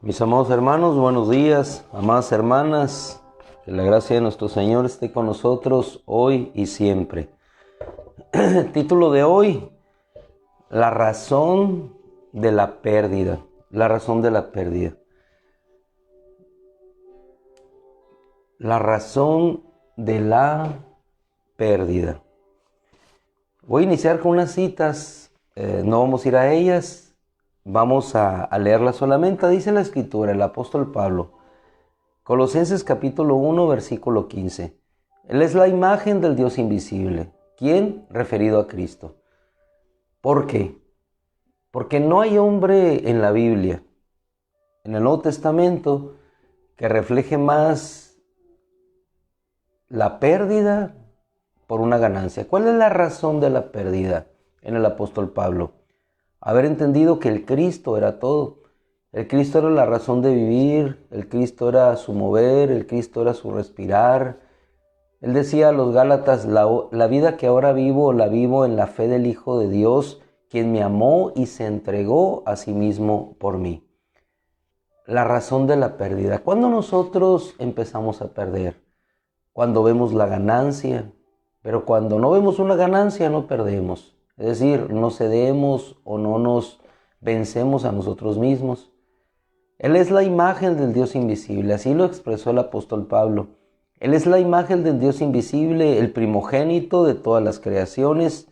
Mis amados hermanos, buenos días, amadas hermanas, que la gracia de nuestro Señor esté con nosotros hoy y siempre. Título de hoy, la razón de la pérdida, la razón de la pérdida. La razón de la pérdida. Voy a iniciar con unas citas, no vamos a ir a ellas. Vamos a leerla solamente. Dice la Escritura, el apóstol Pablo, Colosenses capítulo 1, versículo 15. Él es la imagen del Dios invisible. ¿Quién? Referido a Cristo. ¿Por qué? Porque no hay hombre en la Biblia, en el Nuevo Testamento, que refleje más la pérdida por una ganancia. ¿Cuál es la razón de la pérdida en el apóstol Pablo? Haber entendido que el Cristo era todo. El Cristo era la razón de vivir, el Cristo era su mover, el Cristo era su respirar. Él decía a los Gálatas, la vida que ahora vivo, la vivo en la fe del Hijo de Dios, quien me amó y se entregó a sí mismo por mí. La razón de la pérdida. ¿Cuándo nosotros empezamos a perder? Cuando vemos la ganancia, pero cuando no vemos una ganancia no perdemos. Es decir, no cedemos o no nos vencemos a nosotros mismos. Él es la imagen del Dios invisible, así lo expresó el apóstol Pablo. Él es la imagen del Dios invisible, el primogénito de todas las creaciones.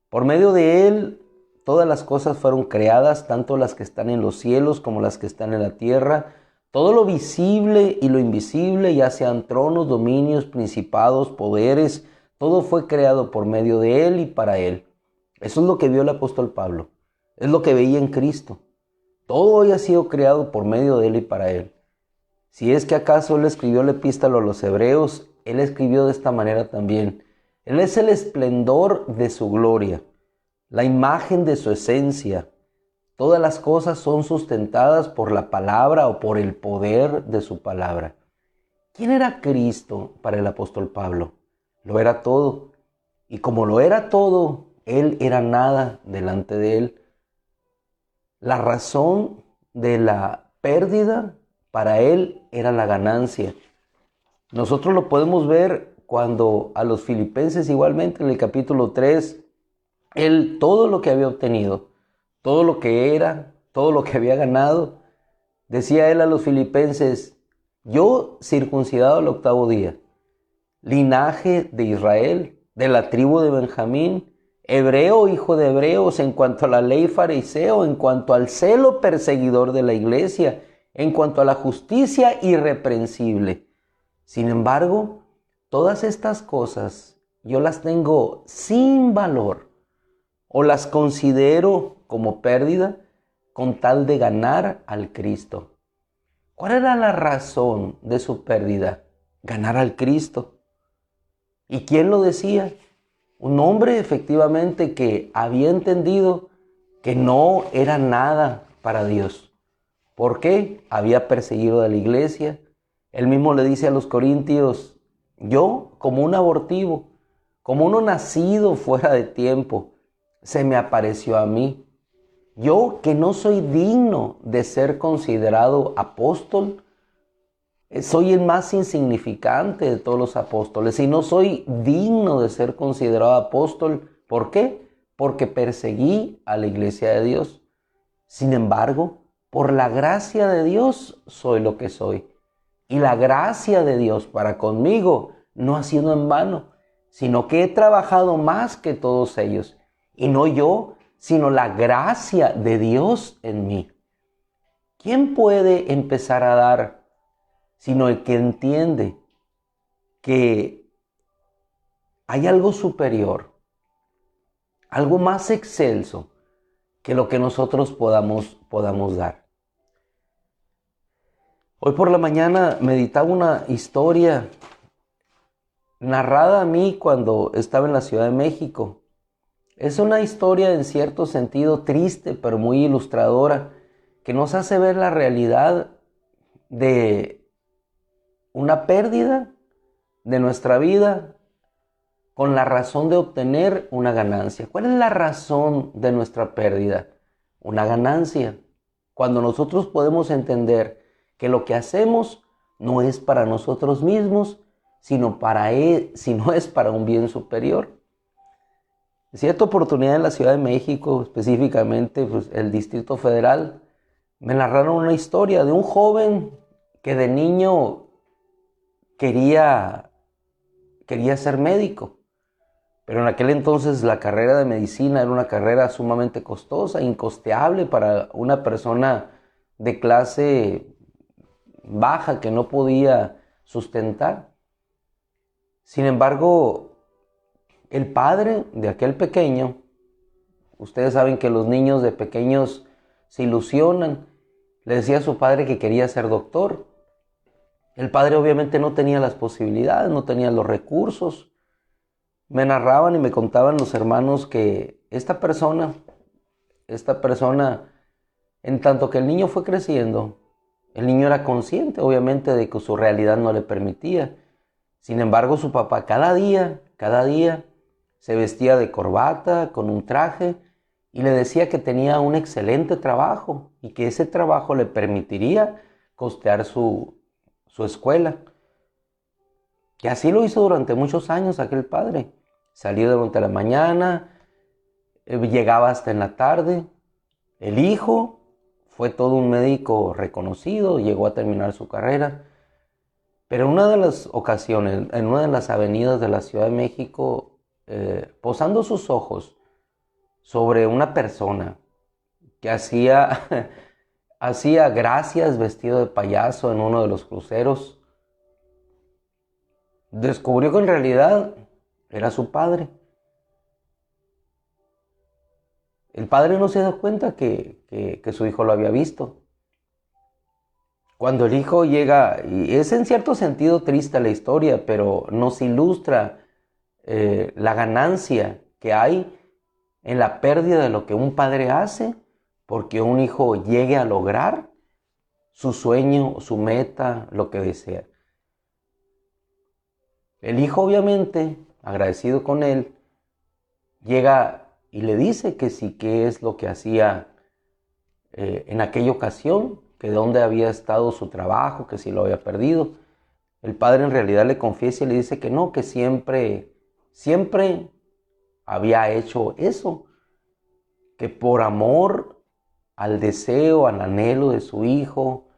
Por medio de Él, todas las cosas fueron creadas, tanto las que están en los cielos como las que están en la tierra. Todo lo visible y lo invisible, ya sean tronos, dominios, principados, poderes, todo fue creado por medio de Él y para Él. Eso es lo que vio el apóstol Pablo, es lo que veía en Cristo. Todo hoy ha sido creado por medio de Él y para Él. Si es que acaso Él escribió la epístola a los Hebreos, Él escribió de esta manera también. Él es el esplendor de su gloria, la imagen de su esencia. Todas las cosas son sustentadas por la palabra o por el poder de su palabra. ¿Quién era Cristo para el apóstol Pablo? Lo era todo. Y como lo era todo, Él era nada delante de Él. La razón de la pérdida para Él era la ganancia. Nosotros lo podemos ver cuando a los filipenses igualmente en el capítulo 3, Él todo lo que había obtenido, todo lo que era, todo lo que había ganado, decía Él a los filipenses, yo circuncidado al 8º día, linaje de Israel, de la tribu de Benjamín, hebreo, hijo de hebreos, en cuanto a la ley fariseo, en cuanto al celo perseguidor de la iglesia, en cuanto a la justicia irreprensible. Sin embargo, todas estas cosas yo las tengo sin valor o las considero como pérdida con tal de ganar al Cristo. ¿Cuál era la razón de su pérdida? Ganar al Cristo. ¿Y quién lo decía? Un hombre efectivamente que había entendido que no era nada para Dios. ¿Por qué? Había perseguido a la iglesia. Él mismo le dice a los corintios, yo como un abortivo, como uno nacido fuera de tiempo, se me apareció a mí. Yo que no soy digno de ser considerado apóstol, soy el más insignificante de todos los apóstoles y no soy digno de ser considerado apóstol. ¿Por qué? Porque perseguí a la iglesia de Dios. Sin embargo, por la gracia de Dios soy lo que soy. Y la gracia de Dios para conmigo no ha sido en vano, sino que he trabajado más que todos ellos. Y no yo, sino la gracia de Dios en mí. ¿Quién puede empezar a dar sino el que entiende que hay algo superior, algo más excelso que lo que nosotros podamos dar? Hoy por la mañana meditaba una historia narrada a mí cuando estaba en la Ciudad de México. Es una historia en cierto sentido triste, pero muy ilustradora, que nos hace ver la realidad de una pérdida de nuestra vida con la razón de obtener una ganancia. ¿Cuál es la razón de nuestra pérdida? Una ganancia. Cuando nosotros podemos entender que lo que hacemos no es para nosotros mismos, sino es para un bien superior. En cierta oportunidad en la Ciudad de México, específicamente pues, el Distrito Federal, me narraron una historia de un joven que de niño quería ser médico. Pero en aquel entonces la carrera de medicina era una carrera sumamente costosa, incosteable para una persona de clase baja que no podía sustentar. Sin embargo, el padre de aquel pequeño, ustedes saben que los niños de pequeños se ilusionan, le decía a su padre que quería ser doctor. El padre obviamente no tenía las posibilidades, no tenía los recursos. Me narraban y me contaban los hermanos que esta persona, en tanto que el niño fue creciendo, el niño era consciente obviamente de que su realidad no le permitía. Sin embargo, su papá cada día se vestía de corbata, con un traje, y le decía que tenía un excelente trabajo y que ese trabajo le permitiría costear su escuela. Que así lo hizo durante muchos años aquel padre. Salía durante la mañana, llegaba hasta en la tarde. El hijo fue todo un médico reconocido, llegó a terminar su carrera. Pero en una de las ocasiones, en una de las avenidas de la Ciudad de México, posando sus ojos sobre una persona que hacía gracias vestido de payaso en uno de los cruceros, descubrió que en realidad era su padre. El padre no se dio cuenta que su hijo lo había visto. Cuando el hijo llega, y es en cierto sentido triste la historia, pero nos ilustra la ganancia que hay en la pérdida de lo que un padre hace porque un hijo llegue a lograr su sueño, su meta, lo que desea. El hijo obviamente, agradecido con él, llega y le dice que sí, que es lo que hacía en aquella ocasión, que dónde había estado su trabajo, que si lo había perdido. El padre en realidad le confiesa y le dice que no, que siempre había hecho eso, que por amor al deseo, al anhelo de su hijo,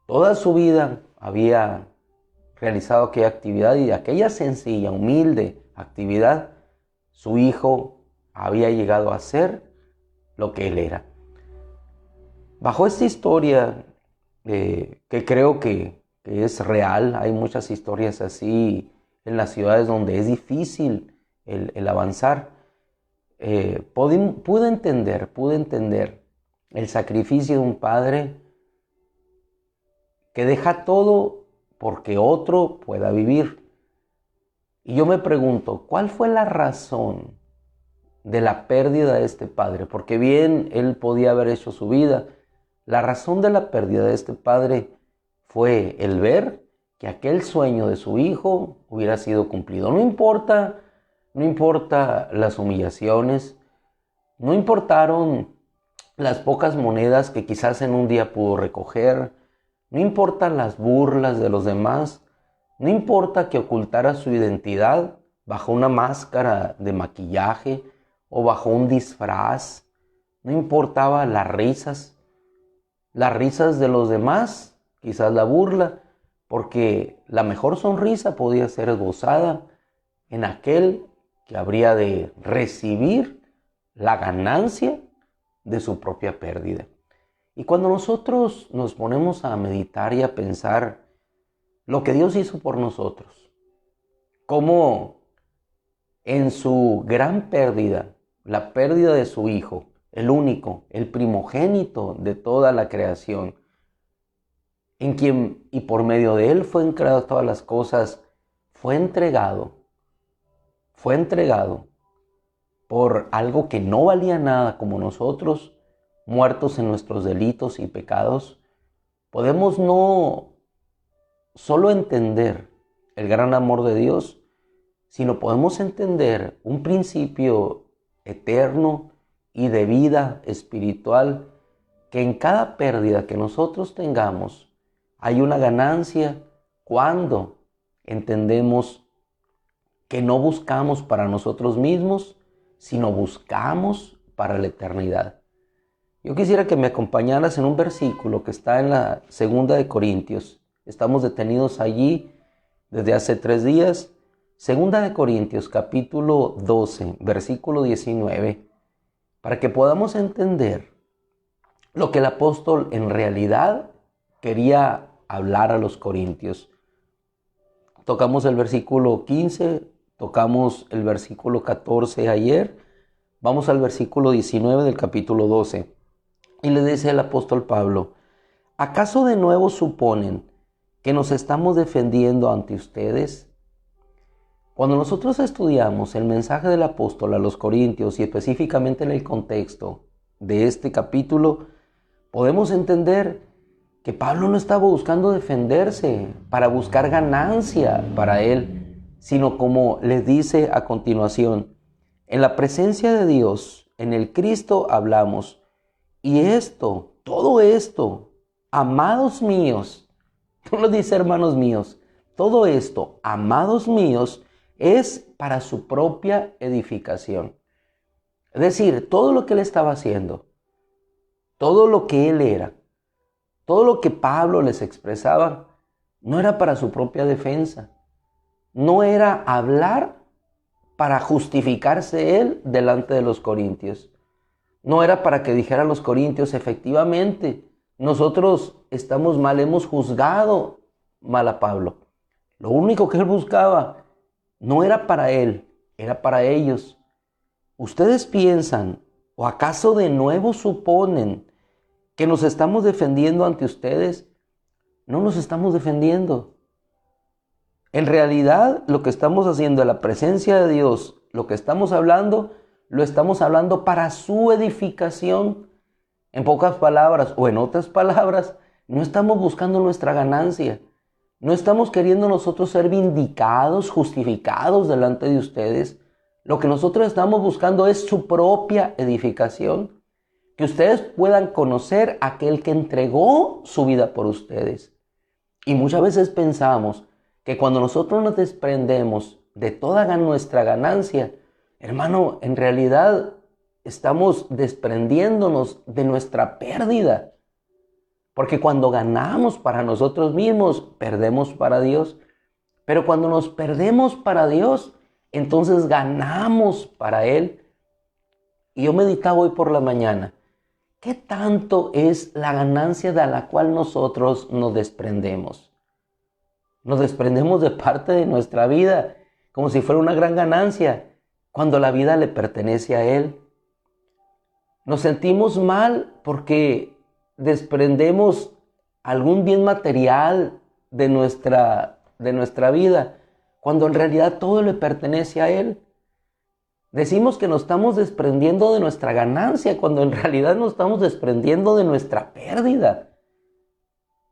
toda su vida había realizado aquella actividad, y de aquella sencilla, humilde actividad, su hijo había llegado a ser lo que él era. Bajo esta historia, que creo que es real, hay muchas historias así en las ciudades donde es difícil el avanzar, pude entender el sacrificio de un padre que deja todo porque otro pueda vivir. Y yo me pregunto, ¿cuál fue la razón de la pérdida de este padre? Porque bien, él podía haber hecho su vida. La razón de la pérdida de este padre fue el ver que aquel sueño de su hijo hubiera sido cumplido. No importa las humillaciones, no importaron las pocas monedas que quizás en un día pudo recoger, no importan las burlas de los demás, no importa que ocultara su identidad bajo una máscara de maquillaje o bajo un disfraz, no importaba las risas de los demás, quizás la burla, porque la mejor sonrisa podía ser esbozada en aquel que habría de recibir la ganancia de su propia pérdida. Y cuando nosotros nos ponemos a meditar y a pensar lo que Dios hizo por nosotros, cómo en su gran pérdida, la pérdida de su Hijo, el único, el primogénito de toda la creación, en quien y por medio de él fueron creadas todas las cosas, fue entregado por algo que no valía nada, como nosotros, muertos en nuestros delitos y pecados. Podemos no solo entender el gran amor de Dios, sino podemos entender un principio eterno y de vida espiritual que en cada pérdida que nosotros tengamos hay una ganancia cuando entendemos que no buscamos para nosotros mismos, sino buscamos para la eternidad. Yo quisiera que me acompañaras en un versículo que está en la segunda de Corintios. Estamos detenidos allí desde hace 3 días. Segunda de Corintios, capítulo 12, versículo 19, para que podamos entender lo que el apóstol en realidad quería hablar a los corintios. Tocamos el versículo 15, tocamos el versículo 14 ayer, vamos al versículo 19 del capítulo 12. Y le dice el apóstol Pablo: ¿acaso de nuevo suponen que nos estamos defendiendo ante ustedes? Cuando nosotros estudiamos el mensaje del apóstol a los corintios y específicamente en el contexto de este capítulo, podemos entender que Pablo no estaba buscando defenderse para buscar ganancia para él, sino como les dice a continuación: en la presencia de Dios, en el Cristo hablamos. Y esto, todo esto, amados míos, no lo dice hermanos míos, todo esto, amados míos, es para su propia edificación. Es decir, todo lo que él estaba haciendo, todo lo que él era, todo lo que Pablo les expresaba, no era para su propia defensa. No era hablar para justificarse él delante de los corintios. No era para que dijera a los corintios: efectivamente, nosotros estamos mal, hemos juzgado mal a Pablo. Lo único que él buscaba no era para él, era para ellos. ¿Ustedes piensan, o acaso de nuevo suponen, que nos estamos defendiendo ante ustedes? No nos estamos defendiendo. En realidad, lo que estamos haciendo en la presencia de Dios, lo que estamos hablando, lo estamos hablando para su edificación. En pocas palabras, o en otras palabras, no estamos buscando nuestra ganancia. No estamos queriendo nosotros ser vindicados, justificados delante de ustedes. Lo que nosotros estamos buscando es su propia edificación. Que ustedes puedan conocer a aquel que entregó su vida por ustedes. Y muchas veces pensamos que cuando nosotros nos desprendemos de toda nuestra ganancia, hermano, en realidad estamos desprendiéndonos de nuestra pérdida. Porque cuando ganamos para nosotros mismos, perdemos para Dios. Pero cuando nos perdemos para Dios, entonces ganamos para Él. Y yo meditaba hoy por la mañana: ¿qué tanto es la ganancia de la cual nosotros nos desprendemos? Nos desprendemos de parte de nuestra vida como si fuera una gran ganancia, cuando la vida le pertenece a Él. Nos sentimos mal porque desprendemos algún bien material de nuestra vida, cuando en realidad todo le pertenece a Él. Decimos que nos estamos desprendiendo de nuestra ganancia, cuando en realidad nos estamos desprendiendo de nuestra pérdida,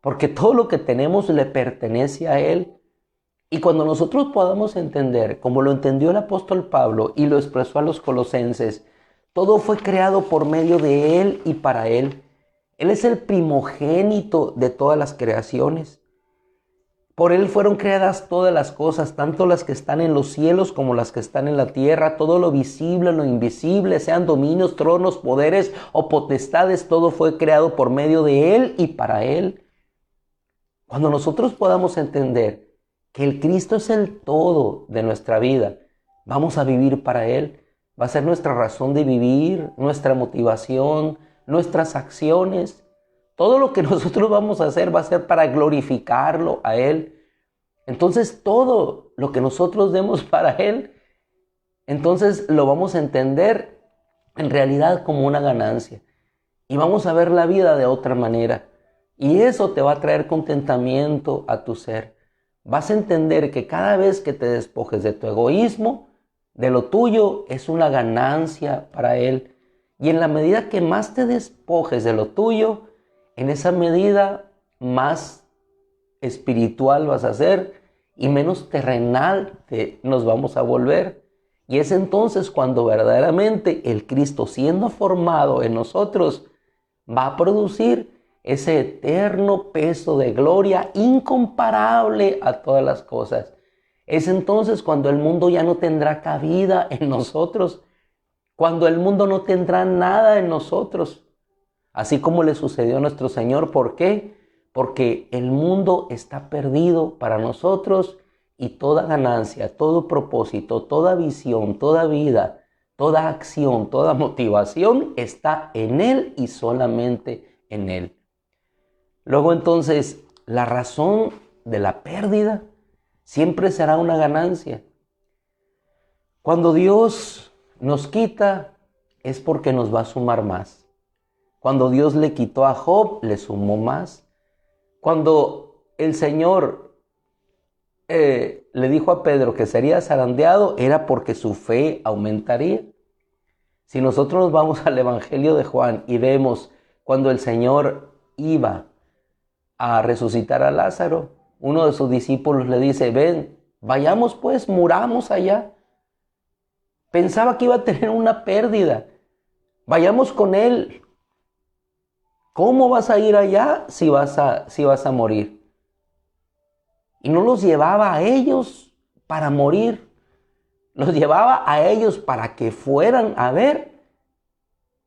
porque todo lo que tenemos le pertenece a Él. Y cuando nosotros podamos entender, como lo entendió el apóstol Pablo y lo expresó a los colosenses, todo fue creado por medio de Él y para Él. Él es el primogénito de todas las creaciones. Por Él fueron creadas todas las cosas, tanto las que están en los cielos como las que están en la tierra, todo lo visible, lo invisible, sean dominios, tronos, poderes o potestades, todo fue creado por medio de Él y para Él. Cuando nosotros podamos entender que el Cristo es el todo de nuestra vida, vamos a vivir para Él. Va a ser nuestra razón de vivir, nuestra motivación, nuestras acciones. Todo lo que nosotros vamos a hacer va a ser para glorificarlo a Él. Entonces todo lo que nosotros demos para Él, entonces lo vamos a entender en realidad como una ganancia. Y vamos a ver la vida de otra manera. Y eso te va a traer contentamiento a tu ser. Vas a entender que cada vez que te despojes de tu egoísmo, de lo tuyo, es una ganancia para Él. Y en la medida que más te despojes de lo tuyo, en esa medida más espiritual vas a ser y menos terrenal nos vamos a volver. Y es entonces cuando verdaderamente el Cristo, siendo formado en nosotros, va a producir ese eterno peso de gloria incomparable a todas las cosas. Es entonces cuando el mundo ya no tendrá cabida en nosotros, cuando el mundo no tendrá nada en nosotros, así como le sucedió a nuestro Señor. ¿Por qué? Porque el mundo está perdido para nosotros y toda ganancia, todo propósito, toda visión, toda vida, toda acción, toda motivación está en Él y solamente en Él. Luego entonces, la razón de la pérdida siempre será una ganancia. Cuando Dios nos quita es porque nos va a sumar más. Cuando Dios le quitó a Job, le sumó más. Cuando el Señor le dijo a Pedro que sería zarandeado, era porque su fe aumentaría. Si nosotros nos vamos al Evangelio de Juan y vemos cuando el Señor iba a resucitar a Lázaro, uno de sus discípulos le dice: ven, vayamos pues, muramos allá. Pensaba que iba a tener una pérdida. Vayamos con él. ¿Cómo vas a ir allá si vas a morir? Y no los llevaba a ellos para morir. Los llevaba a ellos para que fueran a ver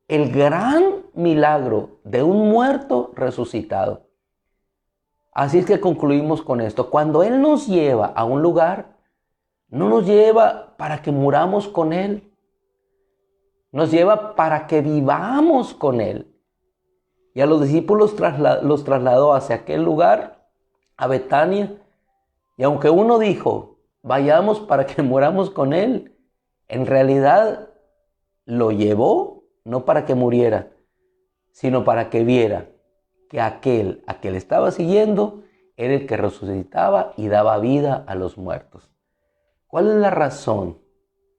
el gran milagro de un muerto resucitado. Así es que concluimos con esto. Cuando Él nos lleva a un lugar, no nos lleva para que muramos con Él. Nos lleva para que vivamos con Él. Y a los discípulos los trasladó hacia aquel lugar, a Betania. Y aunque uno dijo: vayamos para que muramos con Él, en realidad lo llevó no para que muriera, sino para que viera que aquel a quien le estaba siguiendo era el que resucitaba y daba vida a los muertos. ¿Cuál es la razón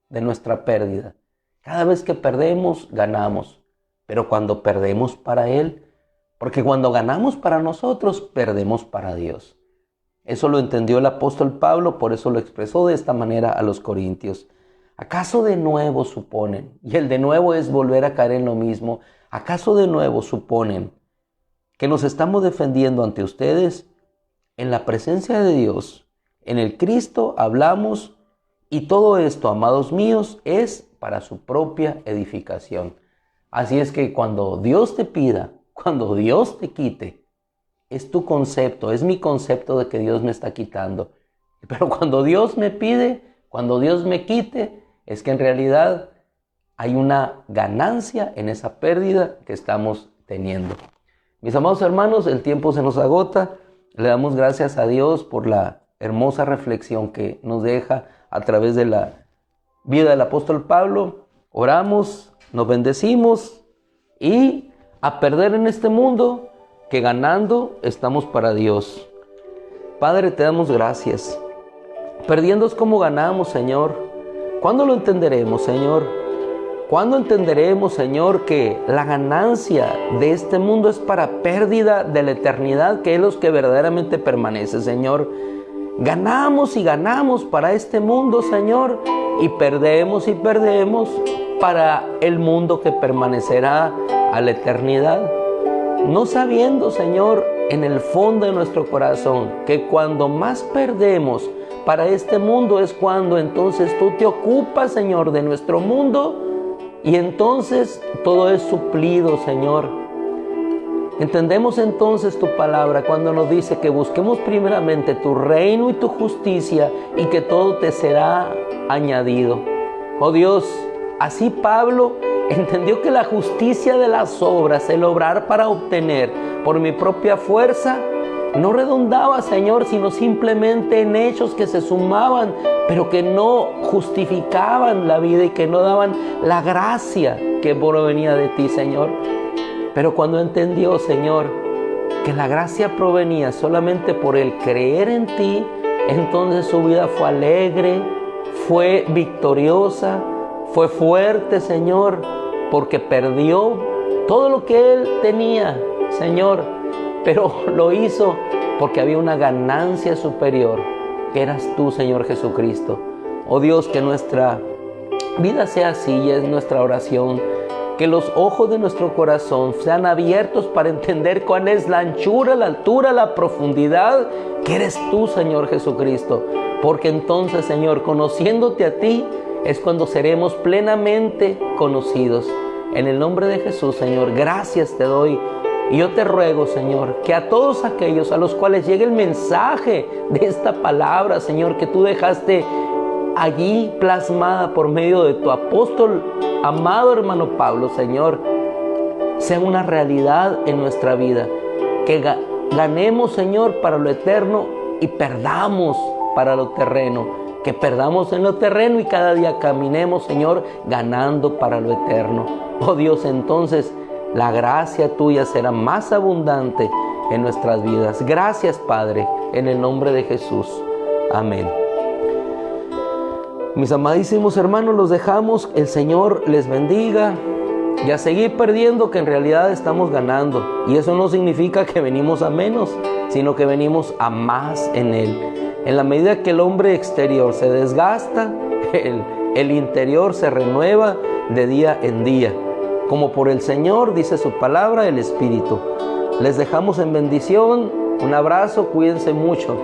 de nuestra pérdida? Cada vez que perdemos, ganamos. Pero cuando perdemos para Él, porque cuando ganamos para nosotros, perdemos para Dios. Eso lo entendió el apóstol Pablo, por eso lo expresó de esta manera a los corintios. ¿Acaso de nuevo suponen? Y el de nuevo es volver a caer en lo mismo. ¿Acaso de nuevo suponen que nos estamos defendiendo ante ustedes? En la presencia de Dios, en el Cristo hablamos, y todo esto, amados míos, es para su propia edificación. Así es que cuando Dios te pida, cuando Dios te quite, es tu concepto, es mi concepto de que Dios me está quitando. Pero cuando Dios me pide, cuando Dios me quite, es que en realidad hay una ganancia en esa pérdida que estamos teniendo. Mis amados hermanos, el tiempo se nos agota. Le damos gracias a Dios por la hermosa reflexión que nos deja a través de la vida del apóstol Pablo. Oramos, nos bendecimos y a perder en este mundo, que ganando estamos para Dios. Padre, te damos gracias. Perdiendo es como ganamos, Señor. ¿Cuándo lo entenderemos, Señor? ¿Cuándo entenderemos, Señor, que la ganancia de este mundo es para pérdida de la eternidad, que es lo que verdaderamente permanece, Señor? Ganamos y ganamos para este mundo, Señor, y perdemos para el mundo que permanecerá a la eternidad. No sabiendo, Señor, en el fondo de nuestro corazón, que cuando más perdemos para este mundo es cuando entonces tú te ocupas, Señor, de nuestro mundo, y entonces todo es suplido, Señor. Entendemos entonces tu palabra cuando nos dice que busquemos primeramente tu reino y tu justicia y que todo te será añadido. Oh Dios, así Pablo entendió que la justicia de las obras, el obrar para obtener por mi propia fuerza, no redundaba, Señor, sino simplemente en hechos que se sumaban, pero que no justificaban la vida y que no daban la gracia que provenía de ti, Señor. Pero cuando entendió, Señor, que la gracia provenía solamente por el creer en ti, entonces su vida fue alegre, fue victoriosa, fue fuerte, Señor, porque perdió todo lo que él tenía, Señor, pero lo hizo porque había una ganancia superior, que eras tú, Señor Jesucristo. Oh Dios, que nuestra vida sea así, y es nuestra oración, que los ojos de nuestro corazón sean abiertos para entender cuál es la anchura, la altura, la profundidad que eres tú, Señor Jesucristo. Porque entonces, Señor, conociéndote a ti, es cuando seremos plenamente conocidos. En el nombre de Jesús, Señor, gracias te doy. Y yo te ruego, Señor, que a todos aquellos a los cuales llegue el mensaje de esta palabra, Señor, que tú dejaste allí plasmada por medio de tu apóstol, amado hermano Pablo, Señor, sea una realidad en nuestra vida. Que ganemos, Señor, para lo eterno y perdamos para lo terreno. Que perdamos en lo terreno y cada día caminemos, Señor, ganando para lo eterno. Oh Dios, entonces la gracia tuya será más abundante en nuestras vidas. Gracias, Padre, en el nombre de Jesús. Amén. Mis amadísimos hermanos, los dejamos. El Señor les bendiga. Y a seguir perdiendo, que en realidad estamos ganando. Y eso no significa que venimos a menos, sino que venimos a más en Él. En la medida que el hombre exterior se desgasta, el interior se renueva de día en día. Como por el Señor, dice su palabra, el Espíritu. Les dejamos en bendición. Un abrazo, cuídense mucho.